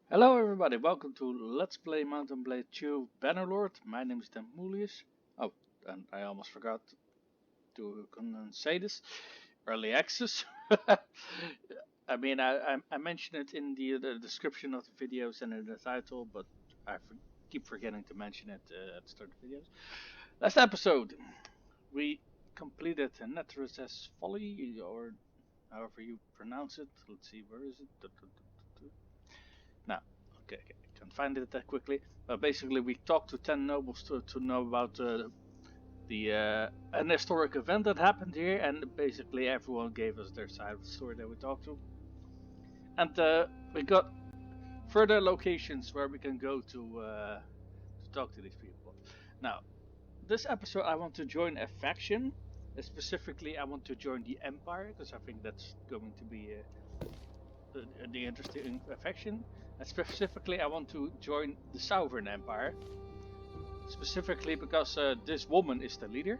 Hello everybody, welcome to Let's Play Mountain Blade 2 Bannerlord. My name is Demulius. Oh, and I almost forgot to say this. Early access. I mentioned it in the description of the videos and in the title, but keep forgetting to mention it at the start of the videos. Last episode, we completed Netrus's Folly, or however you pronounce it. Let's see, where is it? No, okay, I can't find it that quickly. But basically, we talked to 10 nobles to know about an historic event that happened here, and basically everyone gave us their side of the story that we talked to. And we got further locations where we can go to talk to these people. Now, this episode, I want to join a faction. Specifically, I want to join the Empire because I think that's going to be the interesting faction. And specifically, I want to join the Southern Empire. Specifically because this woman is the leader.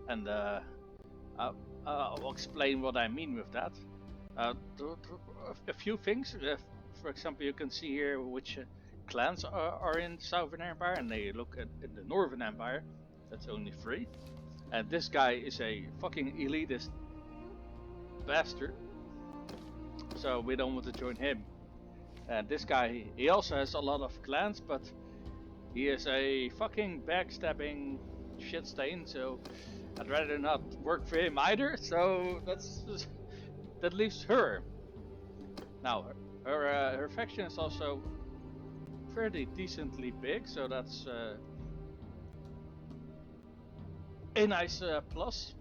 And I'll explain what I mean with that. A few things. For example, you can see here which clans are in the Southern Empire, and they look at in the Northern Empire. That's only 3. And this guy is a fucking elitist bastard. So we don't want to join him. And this guy, he also has a lot of clans, but he is a fucking backstabbing shit stain, so I'd rather not work for him either, so that leaves her. Now, her faction is also fairly decently big, so that's a nice plus.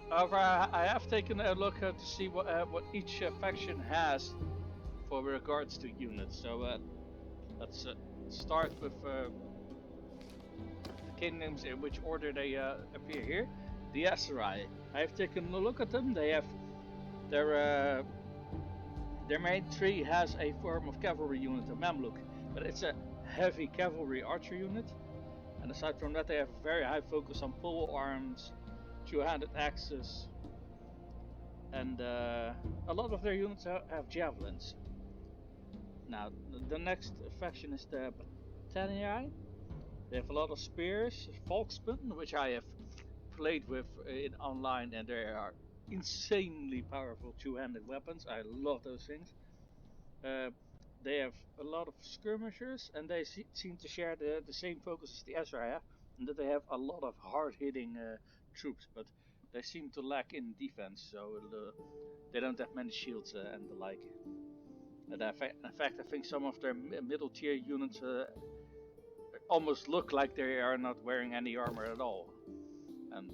However, I have taken a look to see what each faction has for regards to units. So let's start with the kingdoms in which order they appear here. The Aserai. I have taken a look at them. They have their main tree has a form of cavalry unit, a Mamluk, but it's a heavy cavalry archer unit. And aside from that, they have a very high focus on pole arms, two-handed axes, and a lot of their units have javelins. Now, the next faction is the Batanii. They have a lot of spears, Volksmen, which I have played with in online, and they are insanely powerful two-handed weapons. I love those things. They have a lot of skirmishers, and they seem to share the same focus as the Ezra have, and that they have a lot of hard-hitting troops, but they seem to lack in defense, so they don't have many shields and the like. And in fact, I think some of their middle-tier units almost look like they are not wearing any armor at all. And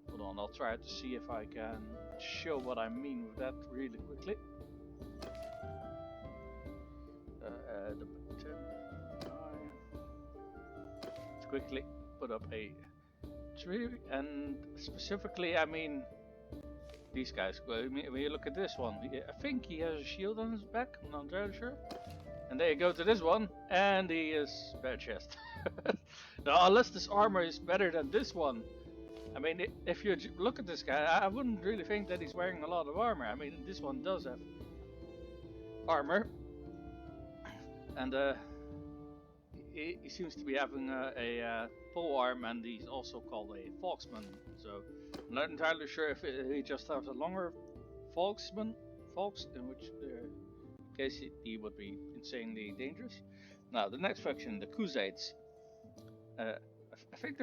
hold on, I'll try to see if I can show what I mean with that really quickly. Let's quickly put up a tree, and specifically, I mean these guys. When you look at this one, I think he has a shield on his back. I'm not entirely sure. And then you go to this one, and he is bare chest. Now, unless this armor is better than this one. I mean, if you look at this guy, I wouldn't really think that he's wearing a lot of armor. I mean, this one does have armor. And he seems to be having a pole arm, and he's also called a Volksman. So I'm not entirely sure if he just has a longer Volks, in which case he would be insanely dangerous. Now, the next faction, the Crusades. I think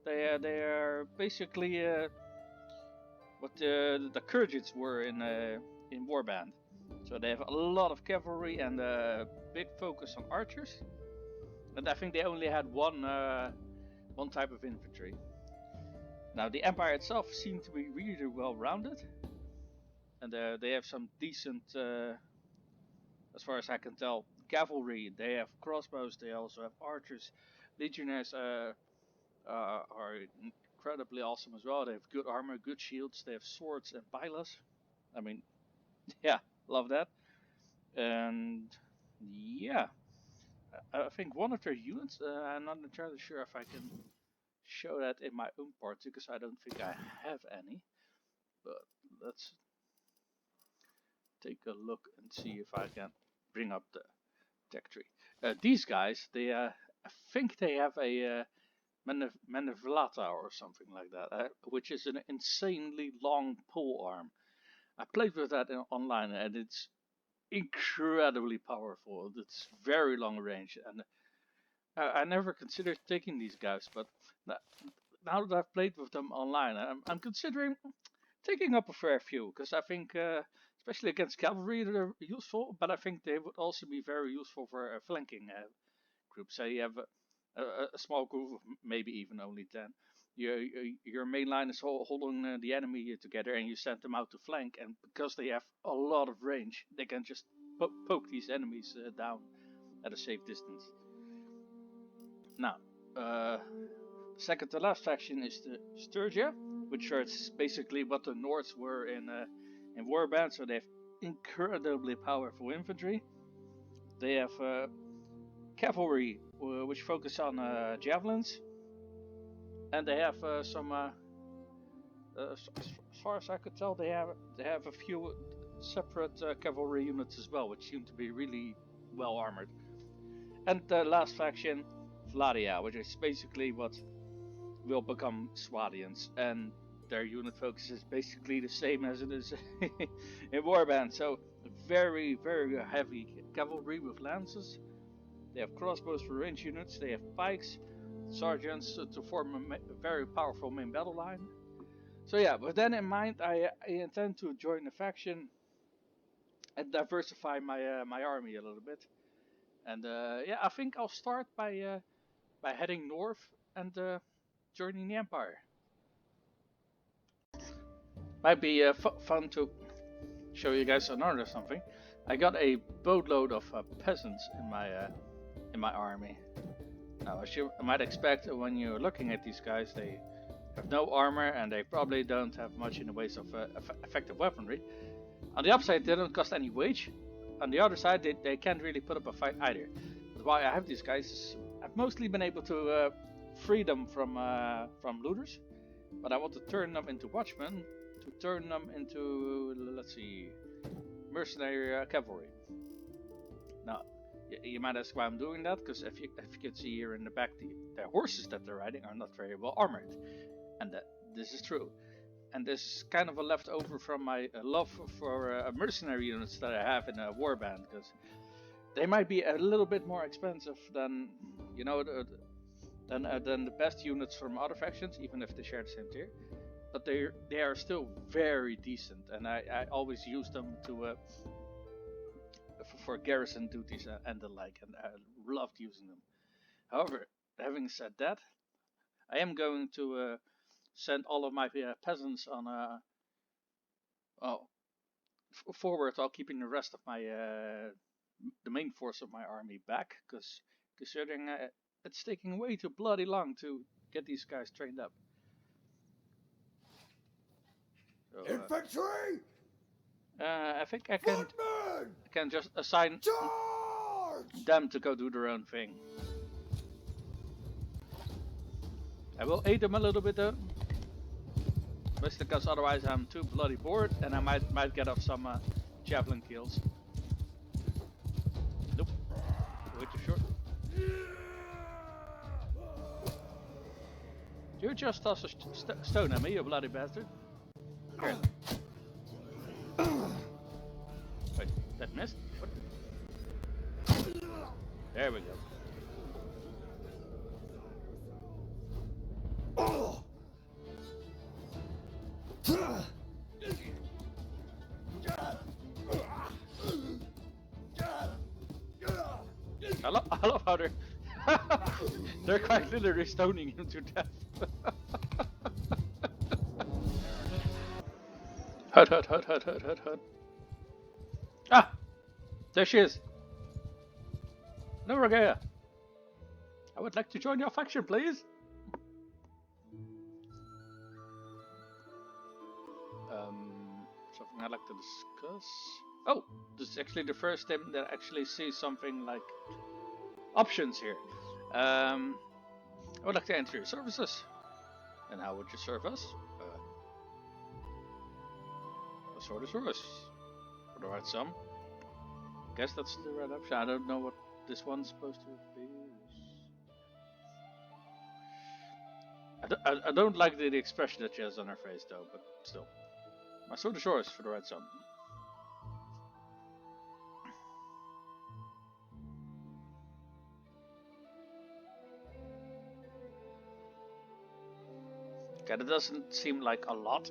they are basically what the Kurgits were in warband. So they have a lot of cavalry and a big focus on archers. And I think they only had one type of infantry. Now, the Empire itself seemed to be really well rounded. And they have some decent, as far as I can tell, cavalry. They have crossbows, they also have archers. Legionnaires are incredibly awesome as well. They have good armor, good shields, they have swords and pilas. I mean, yeah, love that. And yeah, I think one of their units, I'm not entirely sure if I can show that in my own parts because I don't think I have any. But let's take a look and see if I can bring up the tech tree. These guys, they I think they have a manivellata or something like that, which is an insanely long pole arm. I played with that online, and it's incredibly powerful. It's very long range, and I never considered taking these guys, but now that I've played with them online, I'm considering taking up a fair few, because I think, especially against cavalry, they're useful, but I think they would also be very useful for flanking groups. Say you have a small group of maybe even only 10. Your main line is holding the enemy together, and you send them out to flank, and because they have a lot of range, they can just poke these enemies down at a safe distance. Now, second to last faction is the Sturgia, which is basically what the Nords were in warband, so they have incredibly powerful infantry. They have cavalry, which focus on javelins, and they have some. As far as I could tell, they have a few separate cavalry units as well, which seem to be really well armored. And the last faction, Vladia, which is basically what will become Swadians, and their unit focus is basically the same as it is in warband. So very, very heavy cavalry with lances. They have crossbows for range units. They have pikes, sergeants to form a very powerful main battle line. So yeah, with that in mind, I intend to join the faction and diversify my army a little bit. And yeah, I think I'll start by heading north and joining the Empire. Might be fun to show you guys another something. I got a boatload of peasants in my army. Now, as you might expect, when you're looking at these guys, they have no armor and they probably don't have much in the ways of effective weaponry. On the upside, they don't cost any wage. On the other side, they can't really put up a fight either. But why I have these guys, I've mostly been able to free them from looters, but I want to turn them into watchmen, to turn them into, let's see, mercenary cavalry. Now, you might ask why I'm doing that, because if you can see here in the back, the horses that they're riding are not very well armored, and this is true. And this is kind of a leftover from my love for mercenary units that I have in a warband, because they might be a little bit more expensive than, you know, than the best units from other factions, even if they share the same tier. But they are still very decent, and I always use them to for garrison duties and the like, and I loved using them. However, having said that, I am going to send all of my peasants on forward, while keeping the rest of my the main force of my army back, because considering it's taking way too bloody long to get these guys trained up. So, infantry! I think I can just assign Charge! them to go do their own thing. I will aid them a little bit though, mostly because otherwise I'm too bloody bored, and I might get off some javelin kills. Nope, way too short. You just toss a stone at me, you bloody bastard. Here. Wait, that missed? What? There we go. I love how they're quite literally stoning him to death. Hut. Ah! There she is. No, Regea. I would like to join your faction, please. Something I'd like to discuss. Oh, this is actually the first time that I actually see something like options here. I would like to enter your services. And how would you serve us? A sort of service. For the right sum. Guess that's the right option. I don't know what this one's supposed to be. I don't like the expression that she has on her face though, but still. My sword is yours for the right sum. Okay, that doesn't seem like a lot.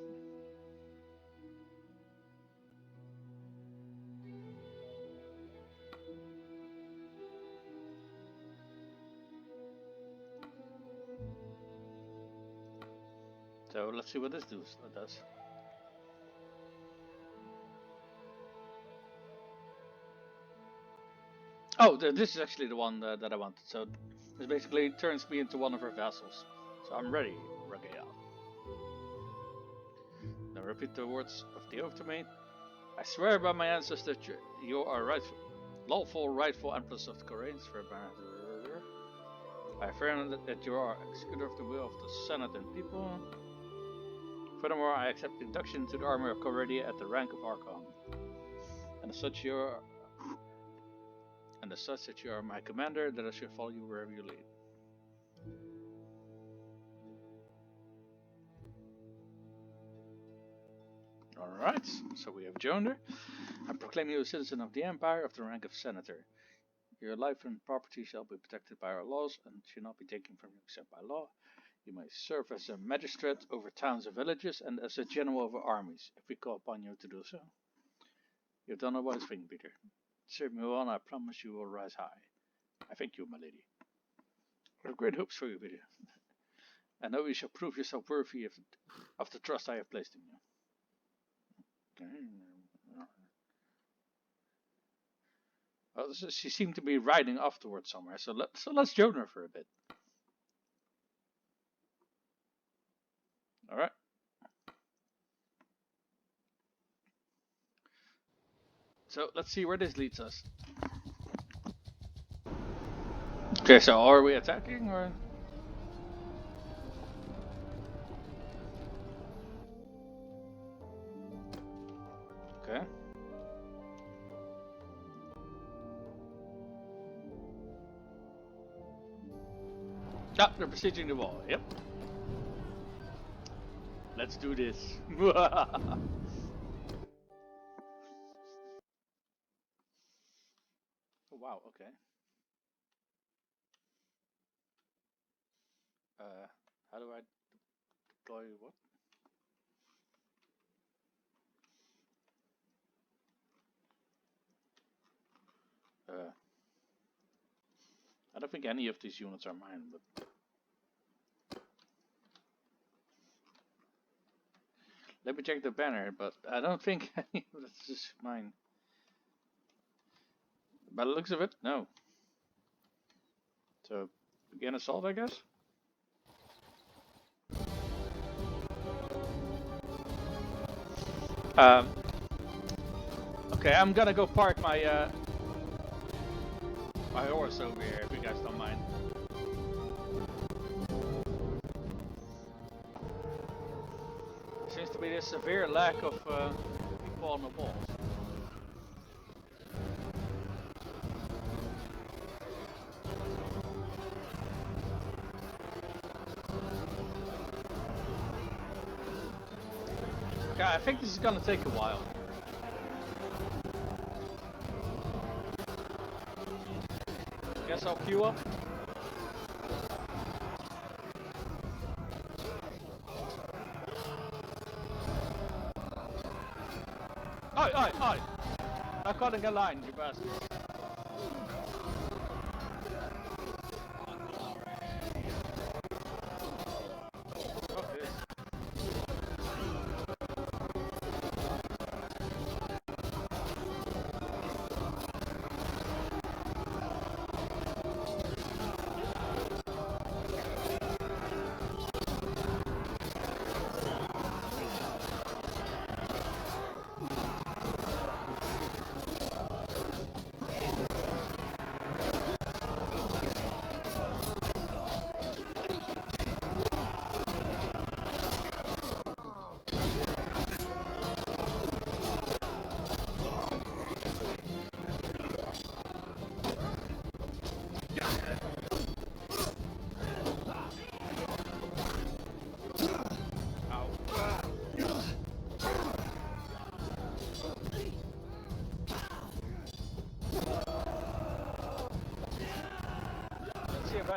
So let's see what this does. Oh, this is actually the one that I wanted. So this basically turns me into one of her vassals. So I'm ready, Ragael. Now repeat the words of the oath to me. I swear by my ancestors that you are lawful empress of the Koreans. I affirm that you are executor of the will of the Senate and people. Furthermore, I accept induction into the army of Coredia at the rank of Archon. And as such that you are my commander, that I should follow you wherever you lead. Alright, so we have joined her. I proclaim you a citizen of the Empire of the rank of Senator. Your life and property shall be protected by our laws and shall not be taken from you except by law. You may serve as a magistrate over towns and villages and as a general over armies, if we call upon you to do so. You have done a wise thing, Peter. Serve me well, and I promise you will rise high. I thank you, my lady. I have great hopes for you, Peter. I know you shall prove yourself worthy of the trust I have placed in you. Okay. Well, she seemed to be riding off towards somewhere, so let's join her for a bit. Alright. So let's see where this leads us. Okay, so are we attacking or? Okay. Ah, they're besieging the wall. Yep. Let's do this. Oh, wow, okay. How do I deploy what? I don't think any of these units are mine, but let me check the banner, but I don't think any of this is mine. By the looks of it, no. So, begin assault, I guess? Okay, I'm gonna go park my my horse over here, if you guys don't mind. Seems to be a severe lack of people on the walls. Okay, I think this is gonna take a while. Guess I'll queue up. Oi! I'm cutting a line, you bastard. Okay.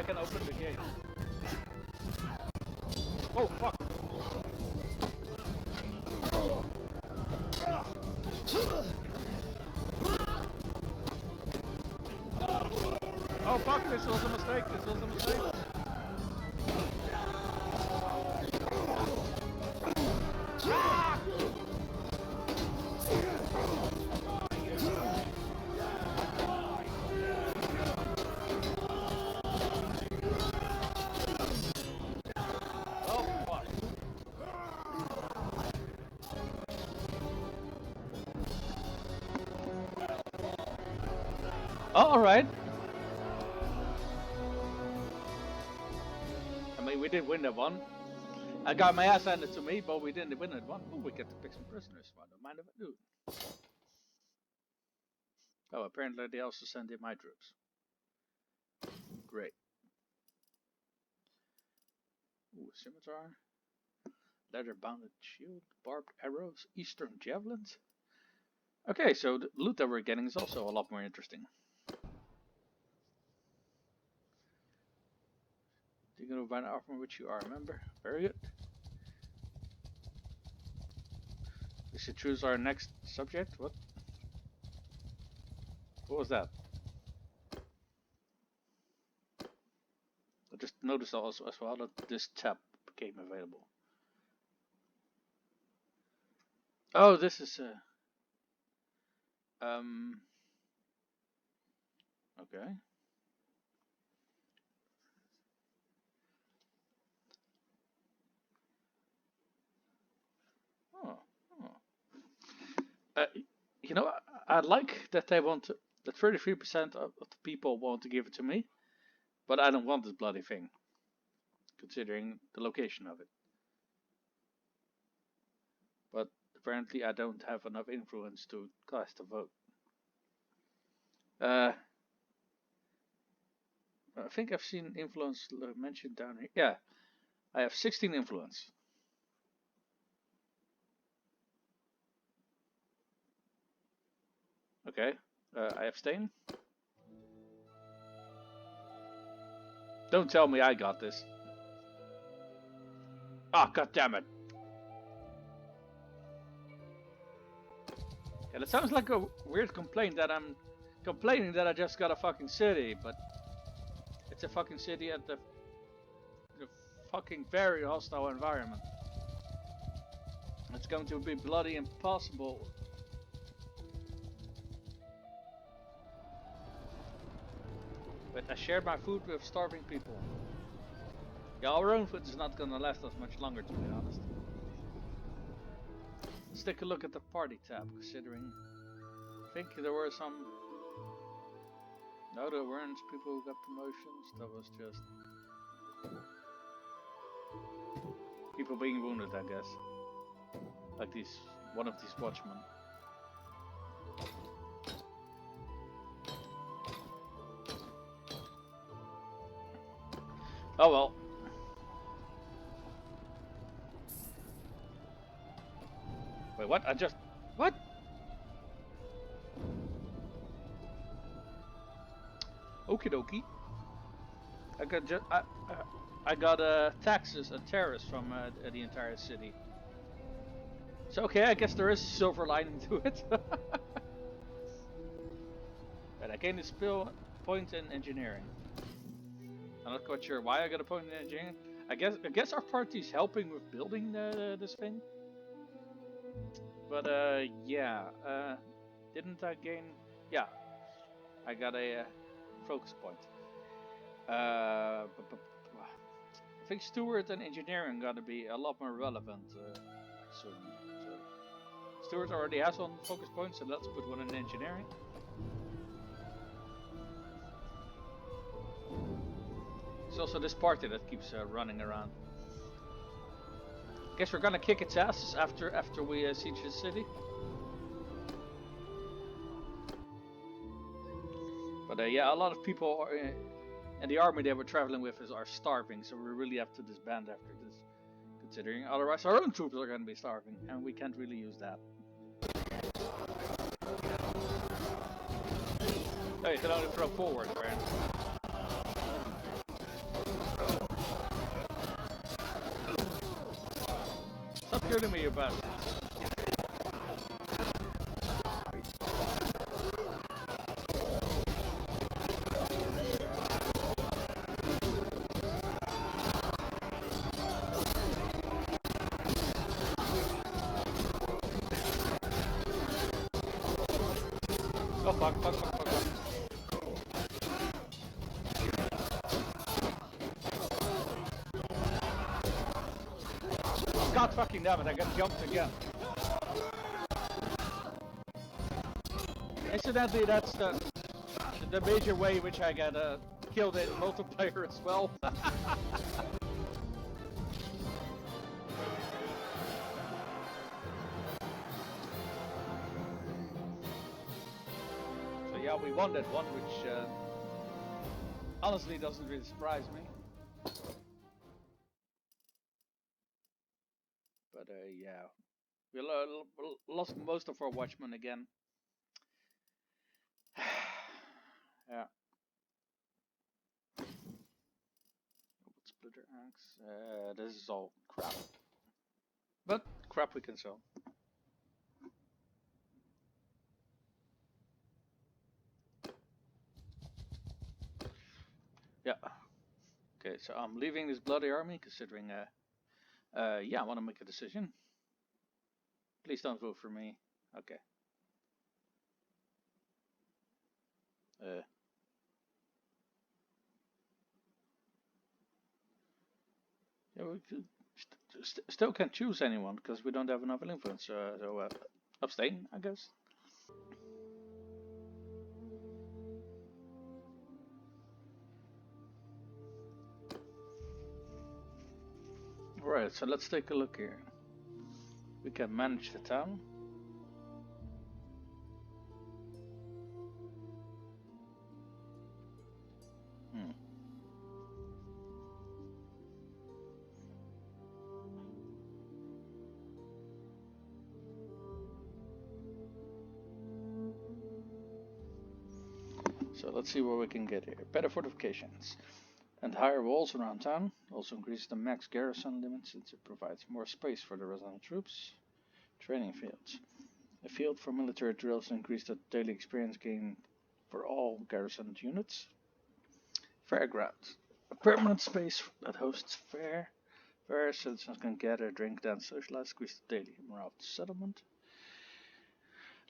I can open the gate. Oh fuck! Oh fuck, this was a mistake, this was a mistake. Oh fuck. Oh, alright. I mean, we did win that one. I got my ass handed to me, but we didn't win that one. Oh, we get to pick some prisoners. I don't mind if I do. Oh, apparently they also sent in my troops. Great. Ooh, scimitar. Leather-bounded shield, barbed arrows, eastern javelins. Okay, so the loot that we're getting is also a lot more interesting. You're gonna find an armor which you are a member. Very good. We should choose our next subject. What? What was that? I just noticed also as well that this tab became available. Oh, this is okay. Oh, oh. You know, I like that they want to, that 33% of the people want to give it to me, but I don't want this bloody thing, considering the location of it. But apparently I don't have enough influence to cast a vote. I think I've seen influence mentioned down here. Yeah, I have 16 influence. Okay, I abstain. Don't tell me I got this. Ah, god damn it. Yeah, that sounds like a weird complaint that I'm complaining that I just got a fucking city, but it's a fucking city at the fucking very hostile environment. It's going to be bloody impossible. But I share my food with starving people. Yeah, our own food is not gonna last us much longer, to be honest. Let's take a look at the party tab, considering I think there were some. No, there weren't people who got promotions. That was just people being wounded, I guess. Like one of these watchmen. Oh well. Wait, what? What? Okie dokie. I got taxes and tariffs from the entire city. So okay, I guess there is a silver lining to it. But I gained a skill point in engineering. I'm not quite sure why I got a point in engineering. I guess our party's helping with building this thing. But yeah, didn't I gain? Yeah, I got a focus point. I think Steward and engineering gotta be a lot more relevant soon. So Steward already has one focus point, so let's put one in engineering. It's also this party that keeps running around. Guess we're gonna kick its ass after we siege the city. But yeah, a lot of people are, and the army that we're traveling with are starving, so we really have to disband after this, considering otherwise our own troops are gonna be starving, and we can't really use that. Oh, you can only throw forward, apparently. killing me, you bastard. Oh fuck, fuck, fuck, fuck, fuck. God fucking damn it, I got jumped again. Incidentally, that's the major way which I get killed in multiplayer as well. So yeah, we won that one, which honestly doesn't really surprise me. But yeah, we lost most of our watchmen again. Yeah. Splitter axe. This is all crap. But crap we can sell. Yeah. Okay, so I'm leaving this bloody army considering yeah, I want to make a decision. Please don't vote for me. Okay. Yeah, we could still can't choose anyone because we don't have enough influence. So abstain, I guess. Alright, so let's take a look here. We can manage the town. So let's see what we can get here. Better fortifications and higher walls around town. Also increases the max garrison limit since it provides more space for the resident troops. Training fields. A field for military drills to increase the daily experience gain for all garrisoned units. Fairgrounds. A permanent space that hosts fair where citizens can gather, drink, dance, socialize, increase the daily morale of the settlement.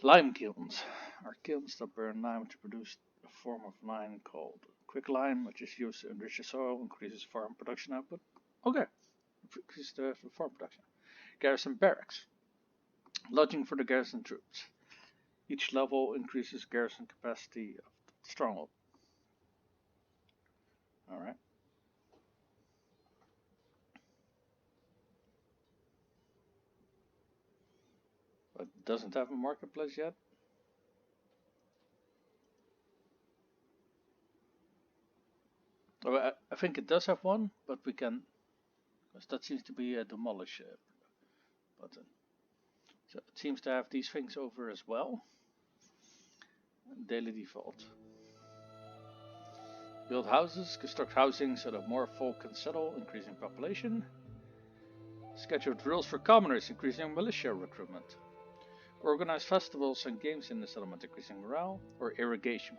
Lime kilns are kilns that burn lime to produce a form of lime called quicklime, which is used to enrich the soil, increases farm production output. Okay, increases the farm production. Garrison barracks. Lodging for the garrison troops. Each level increases garrison capacity of the stronghold. Alright. But it doesn't have a marketplace yet. Oh, I think it does have one, but we can, because that seems to be a demolish button. So it seems to have these things over as well. Daily default. Build houses, construct housing so that more folk can settle, increasing population. Schedule drills for commoners, increasing militia recruitment. Organize festivals and games in the settlement, increasing morale. Or irrigation,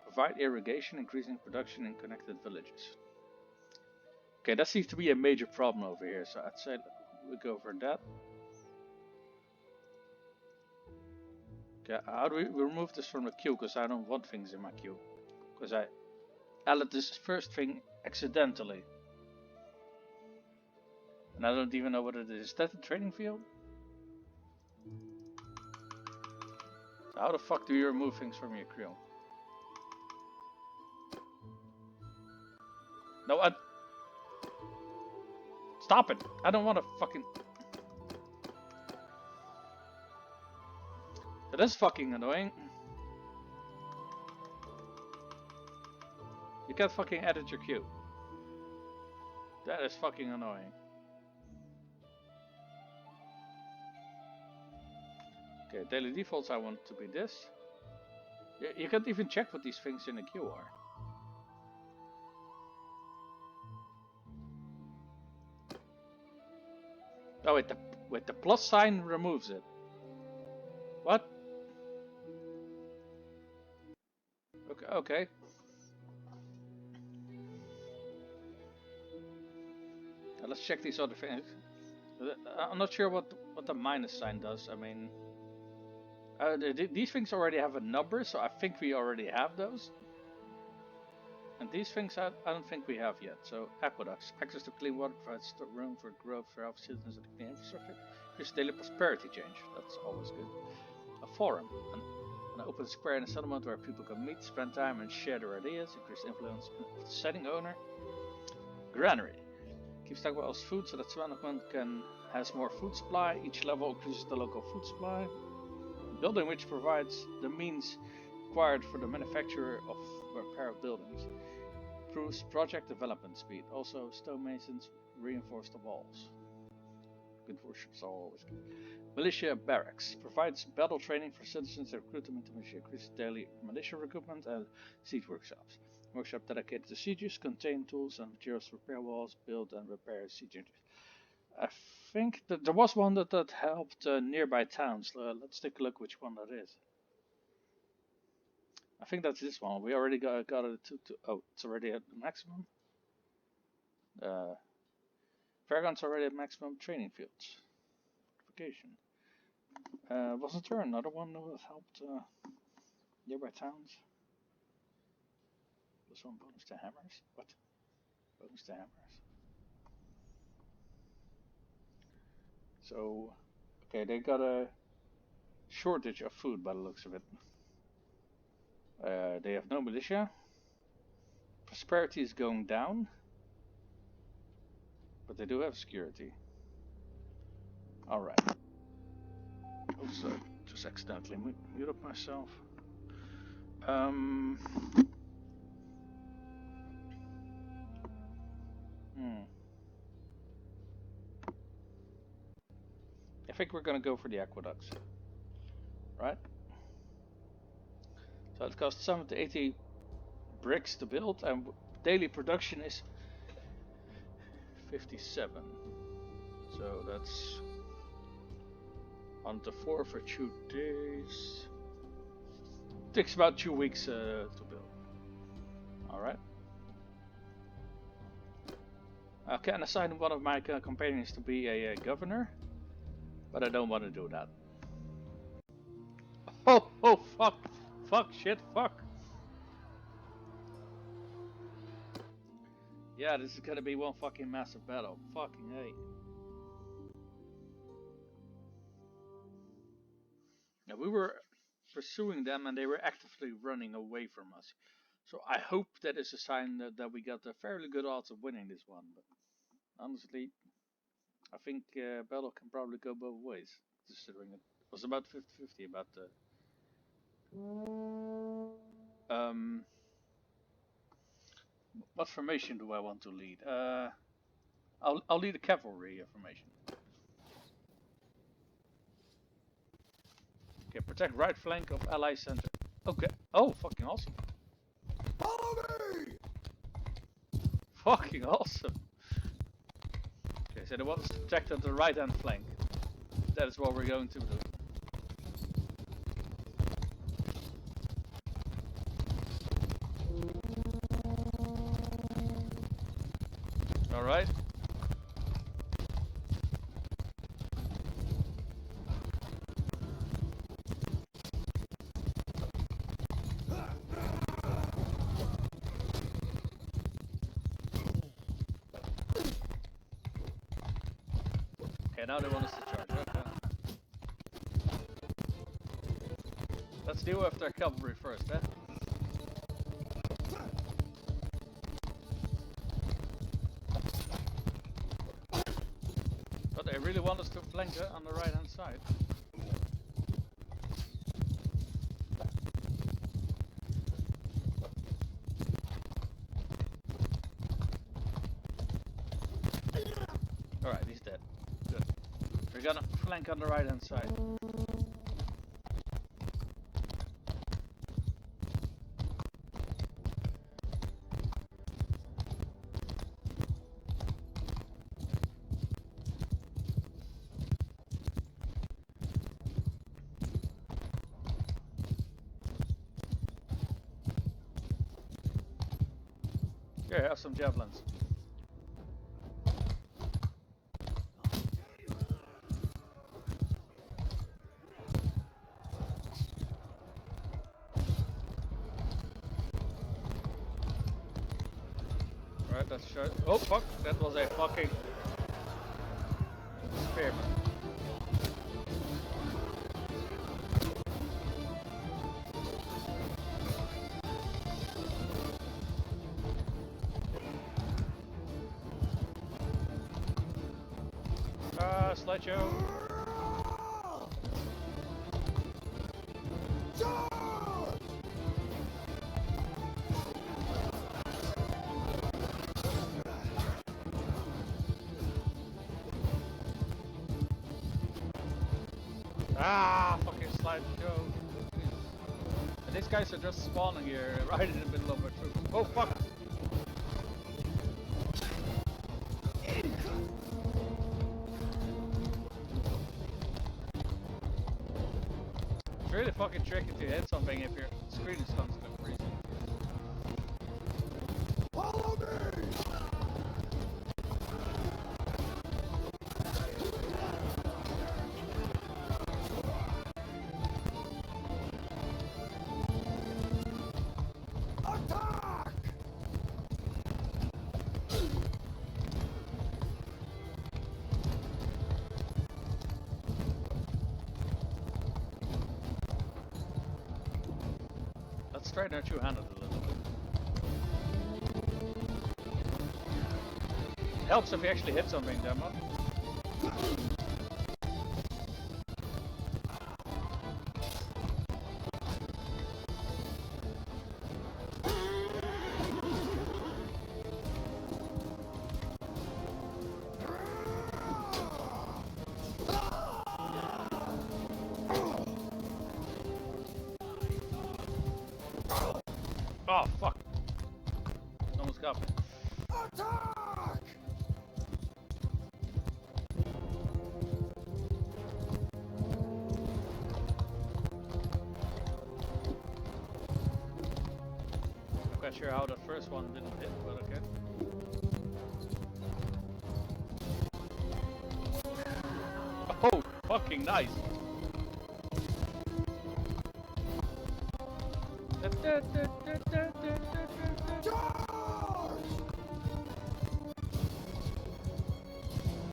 provide irrigation, increasing production in connected villages. Okay, that seems to be a major problem over here, so I'd say we go for that. Okay, how do we remove this from the queue? Because I don't want things in my queue. Because I added this first thing accidentally. And I don't even know what it is. Is that the training field? So how the fuck do you remove things from your queue? No, stop it! I don't want to fucking... That is fucking annoying. You can't fucking edit your queue. That is fucking annoying. Okay, daily defaults I want to be this. You can't even check what these things in the queue are. Oh wait, Wait, the plus sign removes it. What? Okay. Now let's check these other things. I'm not sure what the minus sign does. I mean, these things already have a number, so I think we already have those. And these things I don't think we have yet. So aqueducts, access to clean water provides room for growth for our citizens and clean infrastructure. Here's daily prosperity change. That's always good. A forum, an open square in a settlement where people can meet, spend time, and share their ideas. Increased influence of the setting owner. Granary. Keeps track of all food so that settlement has more food supply. Each level increases the local food supply. Building which provides the means required for the manufacture of repair of buildings. Improves project development speed. Also, stonemasons reinforce the walls. Good worships are always good. Militia barracks. Provides battle training for citizens and recruit them into militia. Increases daily militia recruitment and siege workshops. Workshop dedicated to sieges contain tools and materials to repair walls, build and repair siege engines. I think that there was one that helped nearby towns. Let's take a look which one that is. I think that's this one. We already got it to oh, it's already at the maximum. Fairgun's already at maximum training fields. Vacation. Wasn't there another one that helped nearby towns? This one bonus to hammers? What? Bonus to hammers. So, okay, they got a shortage of food by the looks of it. They have no militia. Prosperity is going down. But they do have security. Alright. Oops, just accidentally muted myself. I think we're gonna go for the aqueducts. Right? So it costs 70-80 bricks to build, and daily production is 57. So that's on the 4 for 2 days. Takes about 2 weeks to build. Alright. I can assign one of my companions to be a governor, but I don't want to do that. Oh, fuck. Fuck, shit, fuck. Yeah, this is gonna be one fucking massive battle. Fucking hey. Now, we were pursuing them and they were actively running away from us. So I hope that is a sign that we got a fairly good odds of winning this one. But honestly, I think battle can probably go both ways. Considering it was about 50-50 about the... What formation do I want to lead? I'll lead a cavalry formation. Okay, protect right flank of ally center. Okay. Oh, fucking awesome. Follow me! Fucking awesome. Okay, so they want us to protect the right hand flank. That is what we're going to do. Alright. Okay, now they want us to charge. Okay. Let's deal with their cavalry first, eh? But they really want us to flank on the right hand side. Alright, he's dead. Good. We're gonna flank on the right hand side. Here, have some javelins. Alright, that's shot. Oh fuck, that was a fucking spearman. Slideshow. Ah, fucking slideshow. And these guys are just spawning here, right in the middle of our troops. Oh fuck! It's really fucking tricky to hit something if your screen is constantly freezing. Follow me! Attack! Let's try that two-handed a little bit. It helps if you actually hit something, Demo. Oh fuck! Almost got me. Attack! Not quite sure how the first one didn't hit, but okay. Oh, fucking nice! Charge! Charge!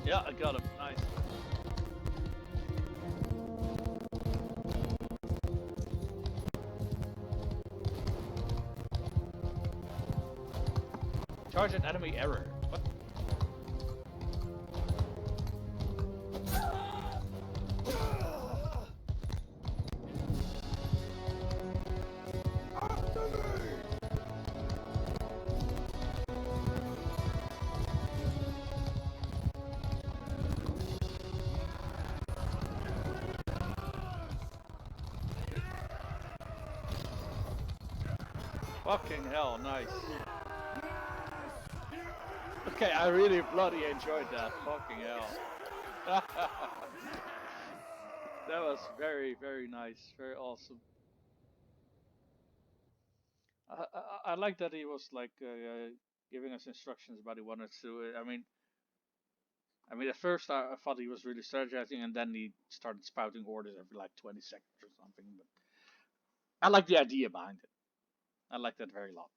Yeah, I got him. Nice. Charge an enemy error. What? After me! Fucking hell, nice. Okay, I really bloody enjoyed that. Fucking hell. That was very, very nice. Very awesome. I like that he was like giving us instructions about he wanted to. I mean, at first I thought he was really strategizing, and then he started spouting orders every like 20 seconds or something. But I like the idea behind it. I like that very lot.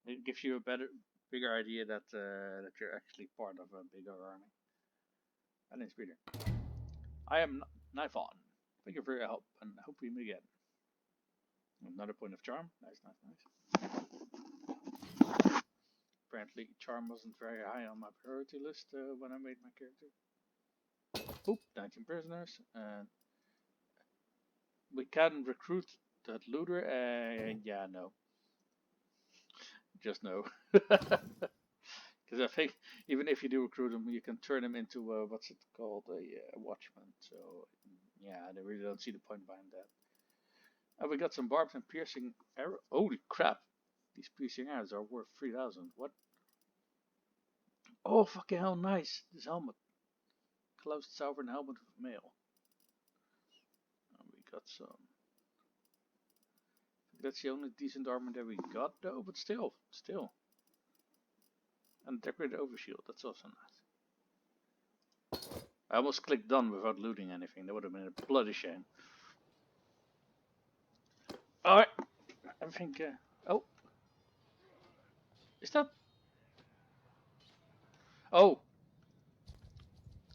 It gives you a bigger idea that that you're actually part of a bigger army. My name's Peter. I am Nifon. Thank you for your help, and I hope we meet again. Another point of charm. Nice, nice, nice. Apparently, charm wasn't very high on my priority list when I made my character. Oop, 19 prisoners, and we can recruit that looter. Yeah, no, just no. Because I think even if you do recruit him, you can turn him into what's it called, a watchman. So yeah, I really don't see the point behind that. We got some barbed and piercing arrow. Holy crap! These piercing arrows are worth 3,000. What? Oh, fucking hell, nice. This helmet. Closed sovereign helmet of mail. We got some. That's the only decent armor that we got though, but still. And decorated overshield, that's also nice. I almost clicked done without looting anything, that would have been a bloody shame. Alright, I think, oh. Is that? Oh!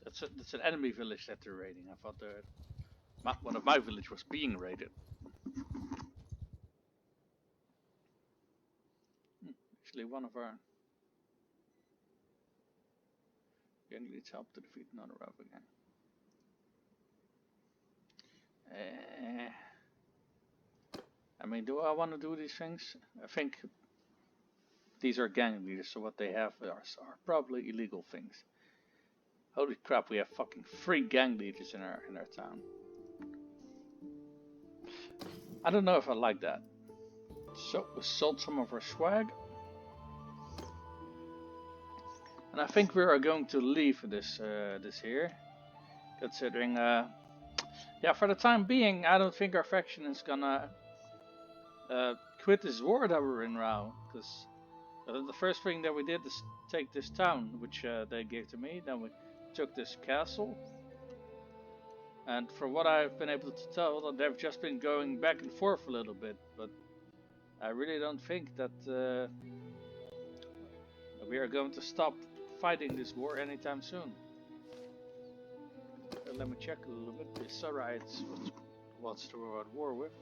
That's an enemy village that they're raiding. I thought one of my village was being raided. Actually, one of our gang needs help to defeat another rogue again. I mean, do I want to do these things? I think these are gang leaders, so what they have are probably illegal things. Holy crap, we have fucking 3 gang leaders in our town. I don't know if I like that. So we sold some of our swag. And I think we are going to leave this here. Considering yeah, for the time being, I don't think our faction is gonna quit this war that we're in now. Because the first thing that we did is take this town, which they gave to me. Then we took this castle. And from what I've been able to tell, they've just been going back and forth a little bit. But I really don't think that we are going to stop fighting this war anytime soon. Let me check a little bit. The Saraites, what's the war at war with?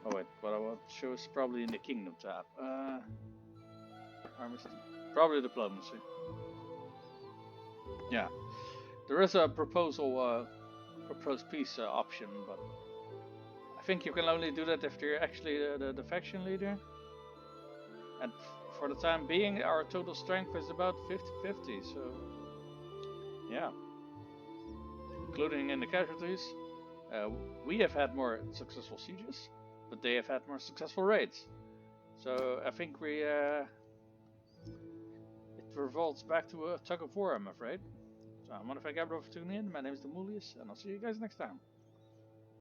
Oh wait, what I want to show is probably in the Kingdom tab. Armies, probably diplomacy. Yeah, there is a proposed peace option, but I think you can only do that if you're actually the faction leader. And for the time being, our total strength is about 50-50, so yeah. Including in the casualties, we have had more successful sieges, but they have had more successful raids. So I think it revolts back to a tug of war, I'm afraid. So I want to thank everyone for tuning in. My name is Demulius, and I'll see you guys next time.